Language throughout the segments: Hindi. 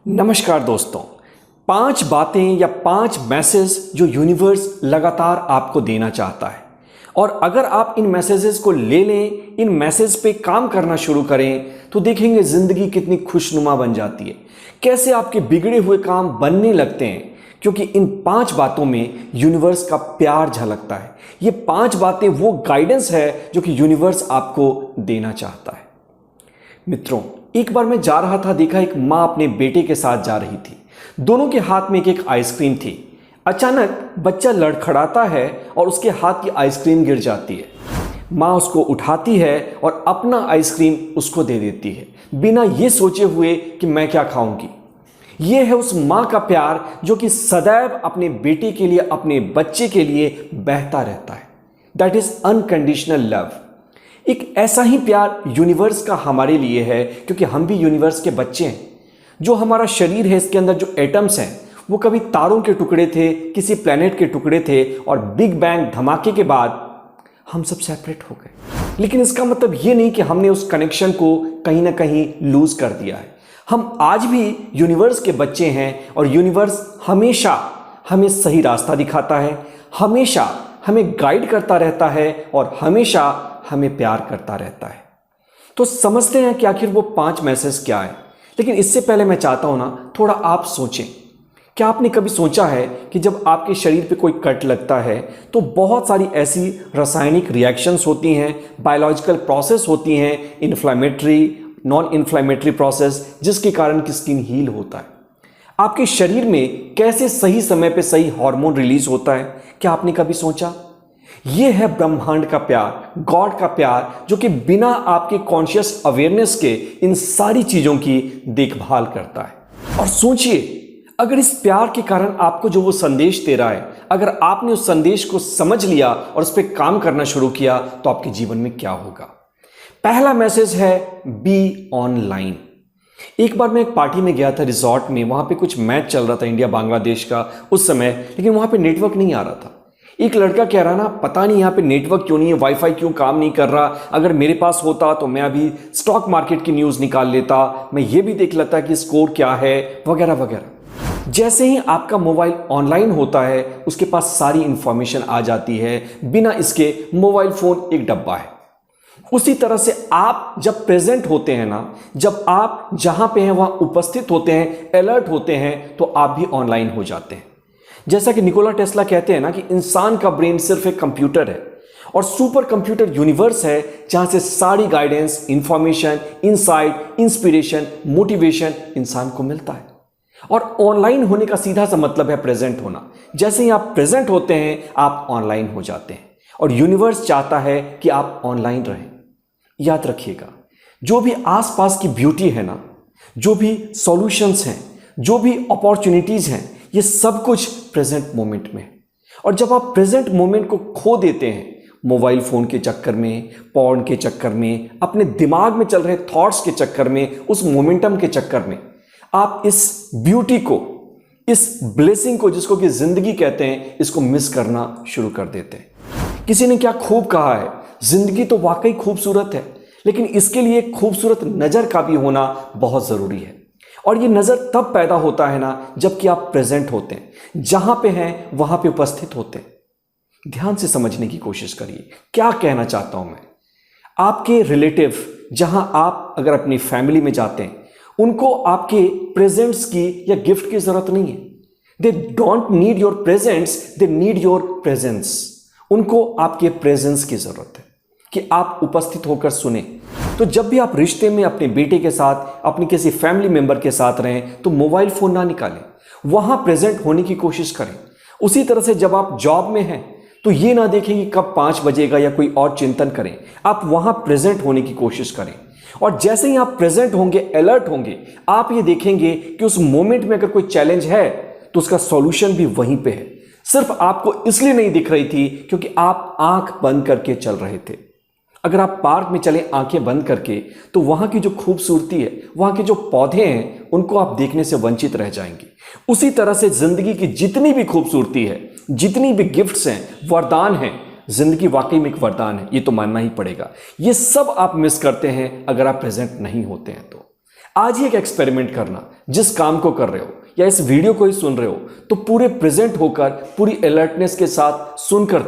नमस्कार दोस्तों। 5 बातें या 5 मैसेज जो यूनिवर्स लगातार आपको देना चाहता है, और अगर आप इन मैसेजेस को ले लें, इन मैसेज पे काम करना शुरू करें, तो देखेंगे ज़िंदगी कितनी खुशनुमा बन जाती है, कैसे आपके बिगड़े हुए काम बनने लगते हैं, क्योंकि इन 5 बातों में यूनिवर्स का प्यार झलकता है। ये 5 बातें वो गाइडेंस है जो कि यूनिवर्स आपको देना चाहता है। मित्रों, एक बार मैं जा रहा था, देखा एक माँ अपने बेटे के साथ जा रही थी। दोनों के हाथ में एक आइसक्रीम थी। अचानक बच्चा लड़खड़ाता है और उसके हाथ की आइसक्रीम गिर जाती है। माँ उसको उठाती है और अपना आइसक्रीम उसको दे देती है, बिना ये सोचे हुए कि मैं क्या खाऊंगी। ये है उस माँ का प्यार जो कि सदैव अपने बेटे के लिए, अपने बच्चे के लिए बहता रहता है। That is unconditional love. एक ऐसा ही प्यार यूनिवर्स का हमारे लिए है, क्योंकि हम भी यूनिवर्स के बच्चे हैं। जो हमारा शरीर है, इसके अंदर जो एटम्स हैं, वो कभी तारों के टुकड़े थे, किसी प्लेनेट के टुकड़े थे, और बिग बैंग धमाके के बाद हम सब सेपरेट हो गए। लेकिन इसका मतलब ये नहीं कि हमने उस कनेक्शन को कहीं ना कहीं लूज कर दिया है। हम आज भी यूनिवर्स के बच्चे हैं, और यूनिवर्स हमेशा हमें सही रास्ता दिखाता है, हमेशा हमें गाइड करता रहता है, और हमेशा हमें प्यार करता रहता है। तो समझते हैं कि आखिर वो 5 मैसेज क्या है। लेकिन इससे पहले मैं चाहता हूं ना, थोड़ा आप सोचें। क्या आपने कभी सोचा है कि जब आपके शरीर पे कोई कट लगता है तो बहुत सारी ऐसी रासायनिक रिएक्शंस होती हैं, बायोलॉजिकल प्रोसेस होती हैं, इन्फ्लेमेटरी, नॉन इन्फ्लेमेटरी प्रोसेस, जिसके कारण की स्किन हील होता है। आपके शरीर में कैसे सही समय पे सही हार्मोन रिलीज होता है, क्या आपने कभी सोचा? यह है ब्रह्मांड का प्यार, गॉड का प्यार, जो कि बिना आपके कॉन्शियस अवेयरनेस के इन सारी चीजों की देखभाल करता है। और सोचिए, अगर इस प्यार के कारण आपको जो वो संदेश दे रहा है, अगर आपने उस संदेश को समझ लिया और उस पर काम करना शुरू किया, तो आपके जीवन में क्या होगा। पहला मैसेज है बी ऑनलाइन। एक बार मैं एक पार्टी में गया था, रिजॉर्ट में। वहां पे कुछ मैच चल रहा था, इंडिया बांग्लादेश का उस समय, लेकिन वहां पे नेटवर्क नहीं आ रहा था। एक लड़का कह रहा ना, पता नहीं यहाँ पे नेटवर्क क्यों नहीं है, वाईफाई क्यों काम नहीं कर रहा। अगर मेरे पास होता तो मैं अभी स्टॉक मार्केट की न्यूज़ निकाल लेता, मैं ये भी देख लेता कि स्कोर क्या है, वगैरह वगैरह। जैसे ही आपका मोबाइल ऑनलाइन होता है, उसके पास सारी इंफॉर्मेशन आ जाती है। बिना इसके मोबाइल फोन एक डब्बा है। उसी तरह से आप जब प्रेजेंट होते हैं ना, जब आप जहां पे हैं वहां उपस्थित होते हैं, अलर्ट होते हैं, तो आप भी ऑनलाइन हो जाते हैं। जैसा कि निकोला टेस्ला कहते हैं ना कि इंसान का ब्रेन सिर्फ एक कंप्यूटर है, और सुपर कंप्यूटर यूनिवर्स है, जहां से सारी guidance, information, insight, inspiration, motivation इंसान को मिलता है। और ऑनलाइन होने का सीधा सा मतलब है प्रेजेंट होना। जैसे ही आप प्रेजेंट होते हैं, आप ऑनलाइन हो जाते हैं, और यूनिवर्स चाहता है कि आप ऑनलाइन रहें। याद रखिएगा, जो भी आसपास की ब्यूटी है ना, जो भी सॉल्यूशंस हैं, जो भी अपॉर्चुनिटीज हैं, ये सब कुछ प्रेजेंट मोमेंट में। और जब आप प्रेजेंट मोमेंट को खो देते हैं मोबाइल फोन के चक्कर में, पॉर्न के चक्कर में, अपने दिमाग में चल रहे थॉट्स के चक्कर में, उस मोमेंटम के चक्कर में, आप इस ब्यूटी को, इस ब्लेसिंग को, जिसको कि जिंदगी कहते हैं, इसको मिस करना शुरू कर देते हैं। किसी ने क्या खूब कहा है, जिंदगी तो वाकई खूबसूरत है, लेकिन इसके लिए खूबसूरत नजर का भी होना बहुत जरूरी है। और ये नजर तब पैदा होता है ना, जबकि आप प्रेजेंट होते हैं, जहां पे हैं वहां पे उपस्थित होते हैं। ध्यान से समझने की कोशिश करिए, क्या कहना चाहता हूं मैं। आपके रिलेटिव, जहां आप अगर अपनी फैमिली में जाते हैं, उनको आपके प्रेजेंट्स की या गिफ्ट की जरूरत नहीं है। They don't need your presents, they need your presence. उनको आपके प्रेजेंस की जरूरत है कि आप उपस्थित होकर सुने। तो जब भी आप रिश्ते में अपने बेटे के साथ, अपनी किसी फैमिली मेंबर के साथ रहें, तो मोबाइल फोन ना निकालें, वहां प्रेजेंट होने की कोशिश करें। उसी तरह से जब आप जॉब में हैं, तो ये ना देखें कि कब 5 बजेगा या कोई और चिंतन करें, आप वहां प्रेजेंट होने की कोशिश करें। और जैसे ही आप प्रेजेंट होंगे, अलर्ट होंगे, आप ये देखेंगे कि उस मोमेंट में अगर कोई चैलेंज है, तो उसका सॉल्यूशन भी वहीं पे है। सिर्फ आपको इसलिए नहीं दिख रही थी क्योंकि आप आंख बंद करके चल रहे थे। अगर आप पार्क में चले आंखें बंद करके, तो वहां की जो खूबसूरती है, वहां के जो पौधे हैं, उनको आप देखने से वंचित रह जाएंगे। उसी तरह से जिंदगी की जितनी भी खूबसूरती है, जितनी भी गिफ्ट्स हैं, वरदान हैं, जिंदगी वाकई में एक वरदान है, ये तो मानना ही पड़ेगा। ये सब आप मिस करते हैं अगर आप प्रेजेंट नहीं होते हैं। तो आज ही एक एक्सपेरिमेंट करना, जिस काम को कर रहे हो या इस वीडियो को ही सुन रहे हो, तो पूरे प्रेजेंट होकर, पूरी अलर्टनेस के साथ सुनकर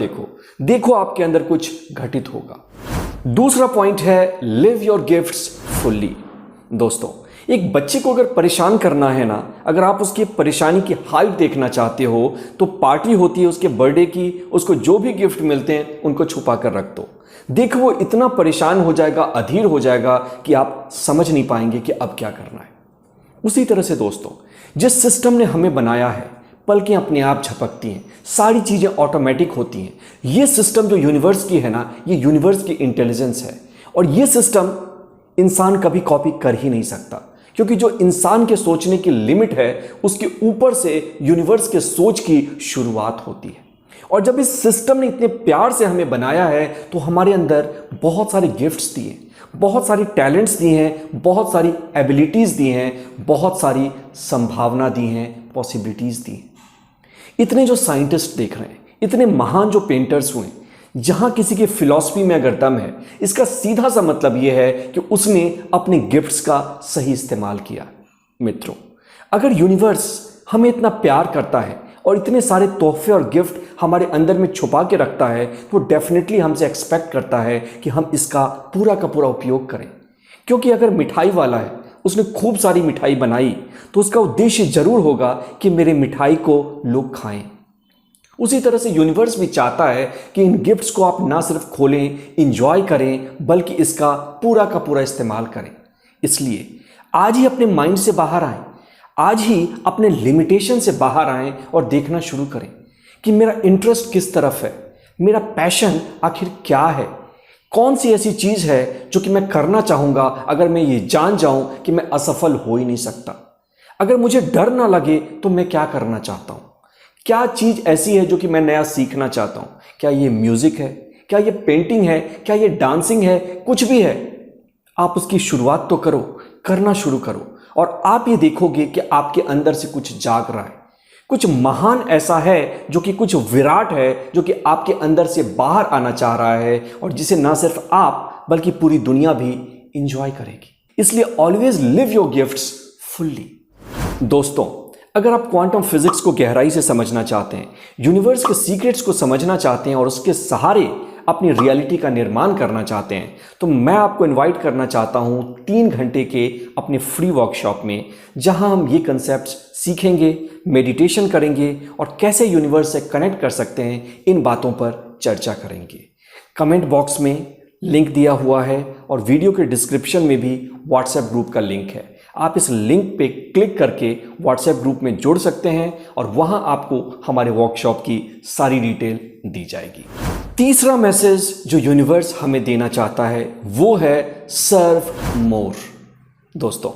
देखो आपके अंदर कुछ घटित होगा। दूसरा पॉइंट है लिव योर गिफ्ट्स फुल्ली। दोस्तों, एक बच्चे को अगर परेशान करना है ना, अगर आप उसकी परेशानी की हाइट देखना चाहते हो, तो पार्टी होती है उसके बर्थडे की, उसको जो भी गिफ्ट मिलते हैं उनको छुपा कर रख दो। देखो वो इतना परेशान हो जाएगा, अधीर हो जाएगा कि आप समझ नहीं पाएंगे कि अब क्या करना है। उसी तरह से दोस्तों, जिस सिस्टम ने हमें बनाया है, पलकें अपने आप झपकती हैं, सारी चीज़ें ऑटोमेटिक होती हैं। ये सिस्टम जो यूनिवर्स की है ना, ये यूनिवर्स की इंटेलिजेंस है, और ये सिस्टम इंसान कभी कॉपी कर ही नहीं सकता, क्योंकि जो इंसान के सोचने की लिमिट है, उसके ऊपर से यूनिवर्स के सोच की शुरुआत होती है। और जब इस सिस्टम ने इतने प्यार से हमें बनाया है, तो हमारे अंदर बहुत सारे गिफ्ट्स दिए, बहुत सारी टैलेंट्स दी हैं, बहुत सारी एबिलिटीज़ दी हैं, बहुत सारी संभावना दी हैं, पॉसिबिलिटीज़ दी हैं। इतने जो साइंटिस्ट देख रहे हैं, इतने महान जो पेंटर्स हुए, जहां किसी के फिलॉसफी में अगर दम है, इसका सीधा सा मतलब यह है कि उसने अपने गिफ्ट्स का सही इस्तेमाल किया। मित्रों, अगर यूनिवर्स हमें इतना प्यार करता है और इतने सारे तोहफे और गिफ्ट हमारे अंदर में छुपा के रखता है, तो डेफिनेटली हमसे एक्सपेक्ट करता है कि हम इसका पूरा का पूरा उपयोग करें। क्योंकि अगर मिठाई वाला है, उसने खूब सारी मिठाई बनाई, तो उसका उद्देश्य जरूर होगा कि मेरे मिठाई को लोग खाएं। उसी तरह से यूनिवर्स भी चाहता है कि इन गिफ्ट्स को आप ना सिर्फ खोलें, इंजॉय करें, बल्कि इसका पूरा का पूरा इस्तेमाल करें। इसलिए आज ही अपने माइंड से बाहर आएं, आज ही अपने लिमिटेशन से बाहर आएं और देखना शुरू करें कि मेरा इंटरेस्ट किस तरफ है, मेरा पैशन आखिर क्या है, कौन सी ऐसी चीज़ है जो कि मैं करना चाहूँगा अगर मैं ये जान जाऊँ कि मैं असफल हो ही नहीं सकता। अगर मुझे डर ना लगे तो मैं क्या करना चाहता हूँ, क्या चीज़ ऐसी है जो कि मैं नया सीखना चाहता हूँ। क्या ये म्यूज़िक है, क्या ये पेंटिंग है, क्या ये डांसिंग है, कुछ भी है, आप उसकी शुरुआत तो करो, करना शुरू करो, और आप ये देखोगे कि आपके अंदर से कुछ जाग रहा है, कुछ महान ऐसा है, जो कि कुछ विराट है, जो कि आपके अंदर से बाहर आना चाह रहा है, और जिसे ना सिर्फ आप बल्कि पूरी दुनिया भी इंजॉय करेगी। इसलिए always live your gifts fully. दोस्तों, अगर आप क्वांटम फिजिक्स को गहराई से समझना चाहते हैं, यूनिवर्स के सीक्रेट्स को समझना चाहते हैं और उसके सहारे अपनी रियलिटी का निर्माण करना चाहते हैं, तो मैं आपको इनवाइट करना चाहता हूं 3 घंटे के अपने फ्री वर्कशॉप में, जहां हम ये कंसेप्ट्स सीखेंगे, मेडिटेशन करेंगे और कैसे यूनिवर्स से कनेक्ट कर सकते हैं, इन बातों पर चर्चा करेंगे। कमेंट बॉक्स में लिंक दिया हुआ है और वीडियो के डिस्क्रिप्शन में भी व्हाट्सएप ग्रुप का लिंक है। आप इस लिंक पे क्लिक करके व्हाट्सएप ग्रुप में जुड़ सकते हैं और वहां आपको हमारे वर्कशॉप की सारी डिटेल दी जाएगी। तीसरा मैसेज जो यूनिवर्स हमें देना चाहता है वो है सर्व मोर। दोस्तों,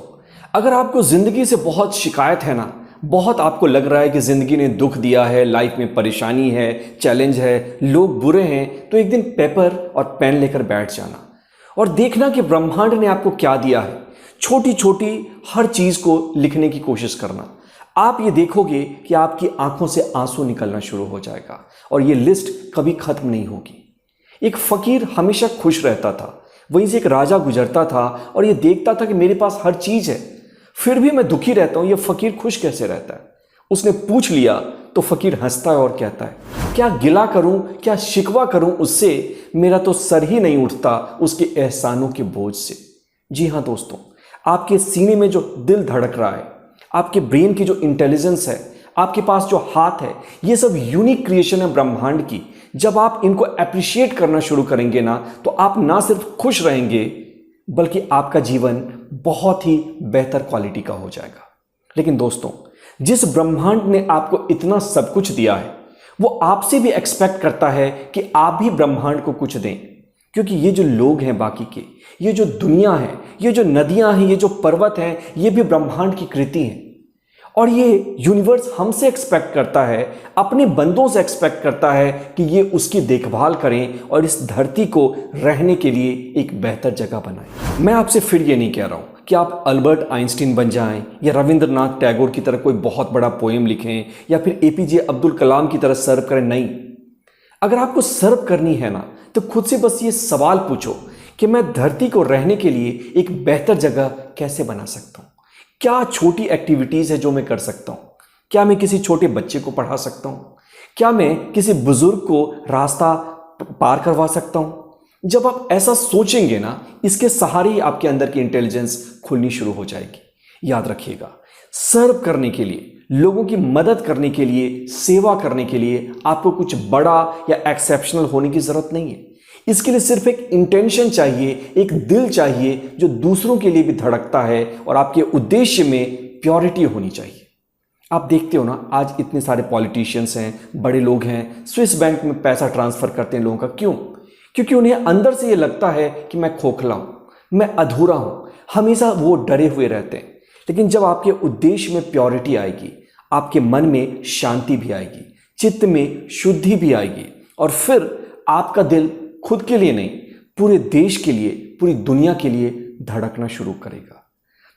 अगर आपको जिंदगी से बहुत शिकायत है ना, बहुत आपको लग रहा है कि जिंदगी ने दुख दिया है, लाइफ में परेशानी है, चैलेंज है, लोग बुरे हैं, तो एक दिन पेपर और पेन लेकर बैठ जाना और देखना कि ब्रह्मांड ने आपको क्या दिया है। छोटी छोटी हर चीज को लिखने की कोशिश करना। आप ये देखोगे कि आपकी आंखों से आंसू निकलना शुरू हो जाएगा और ये लिस्ट कभी खत्म नहीं होगी। एक फकीर हमेशा खुश रहता था, वहीं से एक राजा गुजरता था और ये देखता था कि मेरे पास हर चीज है, फिर भी मैं दुखी रहता हूं, ये फकीर खुश कैसे रहता है। उसने पूछ लिया तो फकीर हंसता है और कहता है, क्या गिला करूं, क्या शिकवा करूं उससे, मेरा तो सर ही नहीं उठता उसके एहसानों के बोझ से। जी हाँ दोस्तों, आपके सीने में जो दिल धड़क रहा है, आपके ब्रेन की जो इंटेलिजेंस है, आपके पास जो हाथ है, ये सब यूनिक क्रिएशन है ब्रह्मांड की। जब आप इनको अप्रिशिएट करना शुरू करेंगे ना, तो आप ना सिर्फ खुश रहेंगे बल्कि आपका जीवन बहुत ही बेहतर क्वालिटी का हो जाएगा। लेकिन दोस्तों, जिस ब्रह्मांड ने आपको इतना सब कुछ दिया है, वो आपसे भी एक्सपेक्ट करता है कि आप भी ब्रह्मांड को कुछ दें। क्योंकि ये जो लोग हैं बाकी के, ये जो दुनिया है, ये जो नदियां हैं, ये जो पर्वत हैं, ये भी ब्रह्मांड की कृति हैं। और ये यूनिवर्स हमसे एक्सपेक्ट करता है, अपने बंदों से एक्सपेक्ट करता है कि ये उसकी देखभाल करें और इस धरती को रहने के लिए एक बेहतर जगह बनाएं। मैं आपसे फिर ये नहीं कह रहा हूं कि आप अल्बर्ट आइंस्टीन बन जाएं या रविंद्रनाथ टैगोर की तरह कोई बहुत बड़ा पोएम लिखें या फिर एपीजे अब्दुल कलाम की तरह सर्व करें। नहीं, अगर आपको सर्व करनी है ना, तो खुद से बस ये सवाल पूछो कि मैं धरती को रहने के लिए एक बेहतर जगह कैसे बना सकता हूँ, क्या छोटी एक्टिविटीज़ है जो मैं कर सकता हूँ? क्या मैं किसी छोटे बच्चे को पढ़ा सकता हूँ? क्या मैं किसी बुजुर्ग को रास्ता पार करवा सकता हूँ? जब आप ऐसा सोचेंगे ना, इसके सहारे ही आपके अंदर की इंटेलिजेंस खुलनी शुरू हो जाएगी। याद रखिएगा, सर्व करने के लिए, लोगों की मदद करने के लिए, सेवा करने के लिए आपको कुछ बड़ा या एक्सेप्शनल होने की जरूरत नहीं है। इसके लिए सिर्फ एक इंटेंशन चाहिए, एक दिल चाहिए जो दूसरों के लिए भी धड़कता है, और आपके उद्देश्य में प्योरिटी होनी चाहिए। आप देखते हो ना, आज इतने सारे पॉलिटिशियंस हैं, बड़े लोग हैं, स्विस बैंक में पैसा ट्रांसफर करते हैं लोगों का। क्यों? क्योंकि उन्हें अंदर से ये लगता है कि मैं खोखला हूं, मैं अधूरा हूं। हमेशा वो डरे हुए रहते हैं। लेकिन जब आपके उद्देश्य में प्योरिटी आएगी, आपके मन में शांति भी आएगी, चित्त में शुद्धि भी आएगी, और फिर आपका दिल खुद के लिए नहीं, पूरे देश के लिए, पूरी दुनिया के लिए धड़कना शुरू करेगा।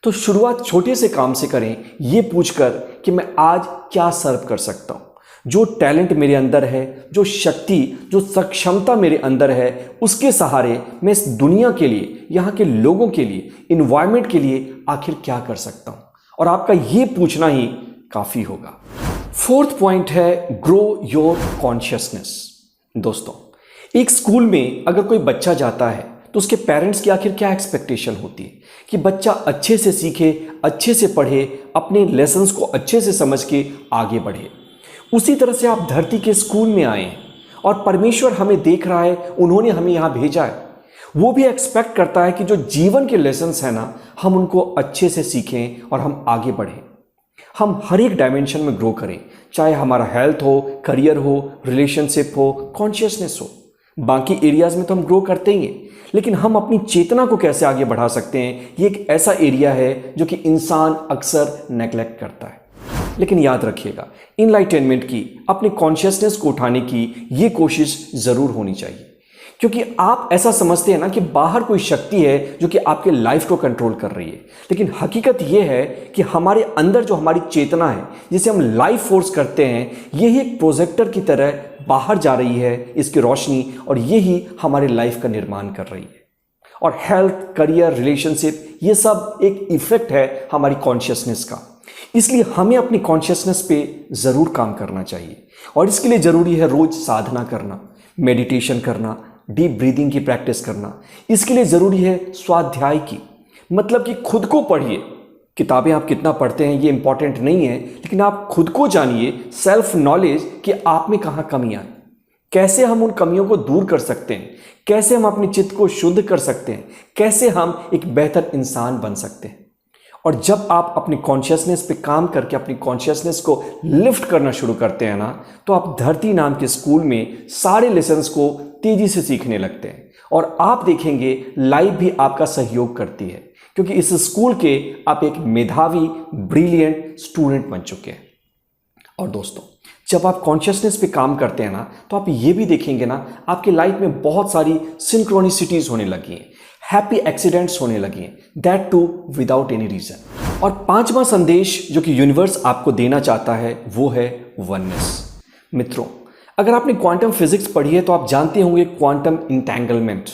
तो शुरुआत छोटे से काम से करें, ये पूछकर कि मैं आज क्या सर्व कर सकता हूं। जो टैलेंट मेरे अंदर है, जो शक्ति, जो सक्षमता मेरे अंदर है, उसके सहारे मैं इस दुनिया के लिए, यहाँ के लोगों के लिए, इन्वायरमेंट के लिए आखिर क्या कर सकता हूं। और आपका ये पूछना ही काफी होगा। फोर्थ पॉइंट है ग्रो योर कॉन्शियसनेस। दोस्तों, एक स्कूल में अगर कोई बच्चा जाता है तो उसके पेरेंट्स की आखिर क्या एक्सपेक्टेशन होती है कि बच्चा अच्छे से सीखे, अच्छे से पढ़े, अपने लेसन्स को अच्छे से समझ के आगे बढ़े। उसी तरह से आप धरती के स्कूल में आए हैं और परमेश्वर हमें देख रहा है, उन्होंने हमें यहाँ भेजा है। वो भी एक्सपेक्ट करता है कि जो जीवन के लेसन्स हैं ना, हम उनको अच्छे से सीखें और हम आगे बढ़ें। हम हर एक डायमेंशन में ग्रो करें, चाहे हमारा हेल्थ हो, करियर हो, रिलेशनशिप हो, कॉन्शियसनेस हो। बाकी एरियाज में तो हम ग्रो करते ही हैं, लेकिन हम अपनी चेतना को कैसे आगे बढ़ा सकते हैं, ये एक ऐसा एरिया है जो कि इंसान अक्सर नेग्लेक्ट करता है। लेकिन याद रखिएगा, इनलाइटनमेंट की, अपने कॉन्शियसनेस को उठाने की ये कोशिश जरूर होनी चाहिए। क्योंकि आप ऐसा समझते हैं ना कि बाहर कोई शक्ति है जो कि आपके लाइफ को कंट्रोल कर रही है, लेकिन हकीकत यह है कि हमारे अंदर जो हमारी चेतना है, जिसे हम लाइफ फोर्स करते हैं, यही एक प्रोजेक्टर की तरह बाहर जा रही है, इसकी रोशनी, और यही हमारे लाइफ का निर्माण कर रही है। और हेल्थ, करियर, रिलेशनशिप, ये सब एक इफेक्ट है हमारी कॉन्शियसनेस का। इसलिए हमें अपनी कॉन्शियसनेस पे जरूर काम करना चाहिए, और इसके लिए जरूरी है रोज साधना करना, मेडिटेशन करना, डीप ब्रीदिंग की प्रैक्टिस करना। इसके लिए जरूरी है स्वाध्याय की, मतलब कि खुद को पढ़िए। किताबें आप कितना पढ़ते हैं ये इंपॉर्टेंट नहीं है, लेकिन आप खुद को जानिए, सेल्फ नॉलेज, कि आप में कहाँ कमियां हैं, कैसे हम उन कमियों को दूर कर सकते हैं, कैसे हम अपने चित्त को शुद्ध कर सकते हैं, कैसे हम एक बेहतर इंसान बन सकते हैं। और जब आप अपनी कॉन्शियसनेस पे काम करके अपनी कॉन्शियसनेस को लिफ्ट करना शुरू करते हैं ना, तो आप धरती नाम के स्कूल में सारे लेसन्स को तेजी से सीखने लगते हैं, और आप देखेंगे लाइफ भी आपका सहयोग करती है, क्योंकि इस स्कूल के आप एक मेधावी, ब्रिलियंट स्टूडेंट बन चुके हैं। और दोस्तों, जब आप कॉन्शियसनेस पे काम करते हैं ना, तो आप ये भी देखेंगे ना, आपकी लाइफ में बहुत सारी सिंक्रोनिसिटीज होने लगी हैं, हैप्पी एक्सीडेंट्स होने लगी हैं, that too without any reason. और पांचवा संदेश जो कि यूनिवर्स आपको देना चाहता है वो है वननेस। मित्रों, अगर आपने क्वांटम फिजिक्स पढ़ी है तो आप जानते होंगे क्वांटम इंटेंगलमेंट।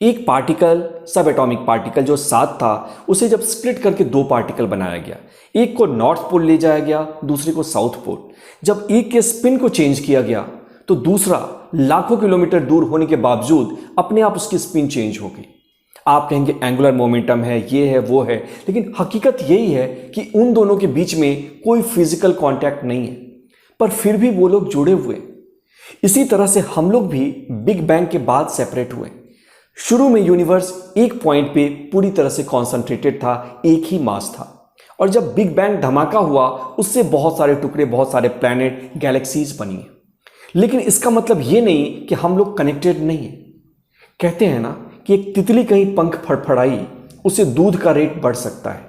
एक पार्टिकल, सब एटॉमिक पार्टिकल जो साथ था, उसे जब स्प्लिट करके दो पार्टिकल बनाया गया, एक को नॉर्थ पोल ले जाया गया, दूसरे को साउथ पोल। जब एक के स्पिन को चेंज किया गया तो दूसरा लाखों किलोमीटर दूर होने के बावजूद अपने आप उसकी स्पिन चेंज हो गई। आप कहेंगे एंगुलर मोमेंटम है, ये है, वो है, लेकिन हकीकत यही है कि उन दोनों के बीच में कोई फिजिकल कांटेक्ट नहीं है, पर फिर भी वो लोग जुड़े हुए। इसी तरह से हम लोग भी बिग बैंग के बाद सेपरेट हुए। शुरू में यूनिवर्स एक पॉइंट पे पूरी तरह से कॉन्सेंट्रेटेड था, एक ही मास था, और जब बिग बैंग धमाका हुआ उससे बहुत सारे टुकड़े, बहुत सारे प्लैनेट, गैलेक्सीज बनी। लेकिन इसका मतलब ये नहीं कि हम लोग कनेक्टेड नहीं है। कहते हैं ना कि एक तितली कहीं पंख फड़फड़ाई, उससे दूध का रेट बढ़ सकता है।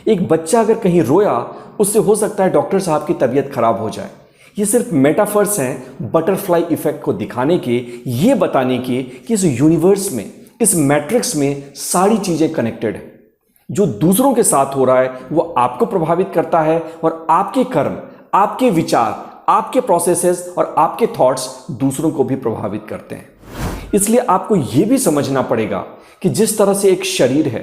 एक बच्चा अगर कहीं रोया, उससे हो सकता है डॉक्टर साहब की तबीयत खराब हो जाए। ये सिर्फ मेटाफर्स हैं बटरफ्लाई इफेक्ट को दिखाने के, ये बताने के कि इस यूनिवर्स में, इस मैट्रिक्स में सारी चीजें कनेक्टेड है। जो दूसरों के साथ हो रहा है वो आपको प्रभावित करता है, और आपके कर्म, आपके विचार, आपके प्रोसेसेस और आपके थॉट्स दूसरों को भी प्रभावित करते हैं। इसलिए आपको यह भी समझना पड़ेगा कि जिस तरह से एक शरीर है,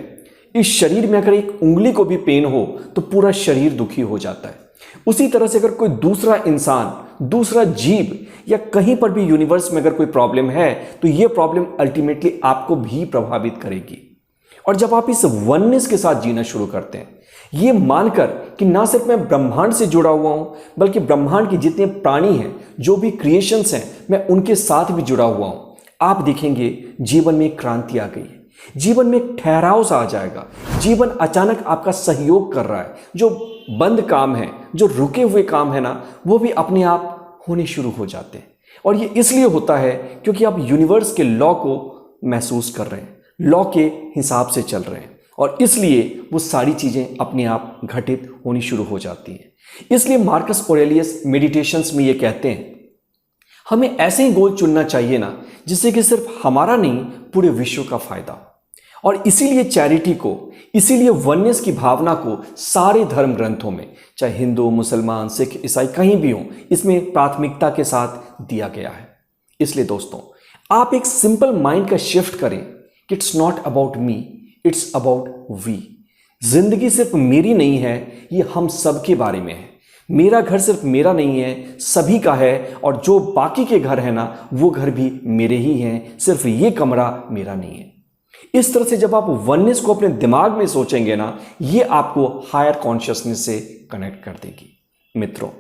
इस शरीर में अगर एक उंगली को भी पेन हो तो पूरा शरीर दुखी हो जाता है। उसी तरह से अगर कोई दूसरा इंसान, दूसरा जीव या कहीं पर भी यूनिवर्स में अगर कोई प्रॉब्लम है तो यह प्रॉब्लम अल्टीमेटली आपको भी प्रभावित करेगी। और जब आप इस वननेस के साथ जीना शुरू करते हैं, ये मानकर कि ना सिर्फ मैं ब्रह्मांड से जुड़ा हुआ हूं बल्कि ब्रह्मांड के जितने प्राणी हैं, जो भी क्रिएशंस हैं, मैं उनके साथ भी जुड़ा हुआ हूं, आप देखेंगे जीवन में एक क्रांति आ गई है। जीवन में एक ठहराव सा आ जाएगा। जीवन अचानक आपका सहयोग कर रहा है। जो बंद काम है, जो रुके हुए काम है ना, वो भी अपने आप होने शुरू हो जाते हैं। और ये इसलिए होता है क्योंकि आप यूनिवर्स के लॉ को महसूस कर रहे हैं, लॉ के हिसाब से चल रहे हैं, और इसलिए वो सारी चीजें अपने आप घटित होनी शुरू हो जाती हैं। इसलिए मार्कस ऑरेलियस मेडिटेशंस में ये कहते हैं, हमें ऐसे ही गोल चुनना चाहिए ना जिससे कि सिर्फ हमारा नहीं, पूरे विश्व का फायदा हो। और इसीलिए चैरिटी को, इसीलिए वननेस की भावना को सारे धर्म ग्रंथों में, चाहे हिंदू, मुसलमान, सिख, ईसाई कहीं भी हो, इसमें प्राथमिकता के साथ दिया गया है। इसलिए दोस्तों, आप एक सिंपल माइंड का शिफ्ट करें कि it's not about me, it's about we. जिंदगी सिर्फ मेरी नहीं है, ये हम सब के बारे में है। मेरा घर सिर्फ मेरा नहीं है, सभी का है, और जो बाकी के घर है ना, वो घर भी मेरे ही हैं, सिर्फ ये कमरा मेरा नहीं है। इस तरह से जब आप वननेस को अपने दिमाग में सोचेंगे ना, ये आपको हायर कॉन्शियसनेस से कनेक्ट कर देगी। मित्रों,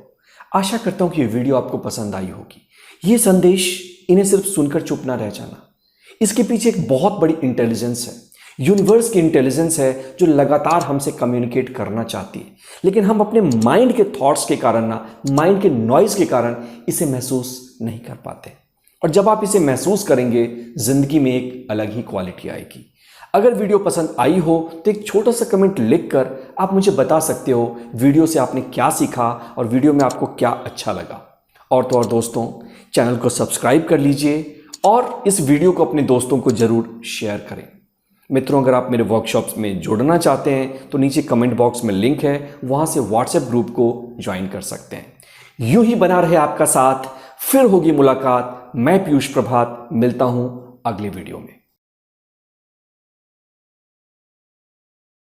आशा करता हूं कि ये वीडियो आपको पसंद आई होगी। ये संदेश इन्हें सिर्फ सुनकर चुप ना रह जाना। इसके पीछे एक बहुत बड़ी इंटेलिजेंस है, यूनिवर्स की इंटेलिजेंस है, जो लगातार हमसे कम्युनिकेट करना चाहती है, लेकिन हम अपने माइंड के थॉट्स के कारण ना, माइंड के नॉइज के कारण इसे महसूस नहीं कर पाते। और जब आप इसे महसूस करेंगे, जिंदगी में एक अलग ही क्वालिटी आएगी। अगर वीडियो पसंद आई हो तो एक छोटा सा कमेंट लिखकर आप मुझे बता सकते हो वीडियो से आपने क्या सीखा और वीडियो में आपको क्या अच्छा लगा। और तो और दोस्तों, चैनल को सब्सक्राइब कर लीजिए और इस वीडियो को अपने दोस्तों को जरूर शेयर करें। मित्रों, अगर आप मेरे वर्कशॉप्स में जुड़ना चाहते हैं तो नीचे कमेंट बॉक्स में लिंक है, वहां से व्हाट्सएप ग्रुप को ज्वाइन कर सकते हैं। यूं ही बना रहे आपका साथ, फिर होगी मुलाकात। मैं पीयूष प्रभात, मिलता हूं अगले वीडियो में।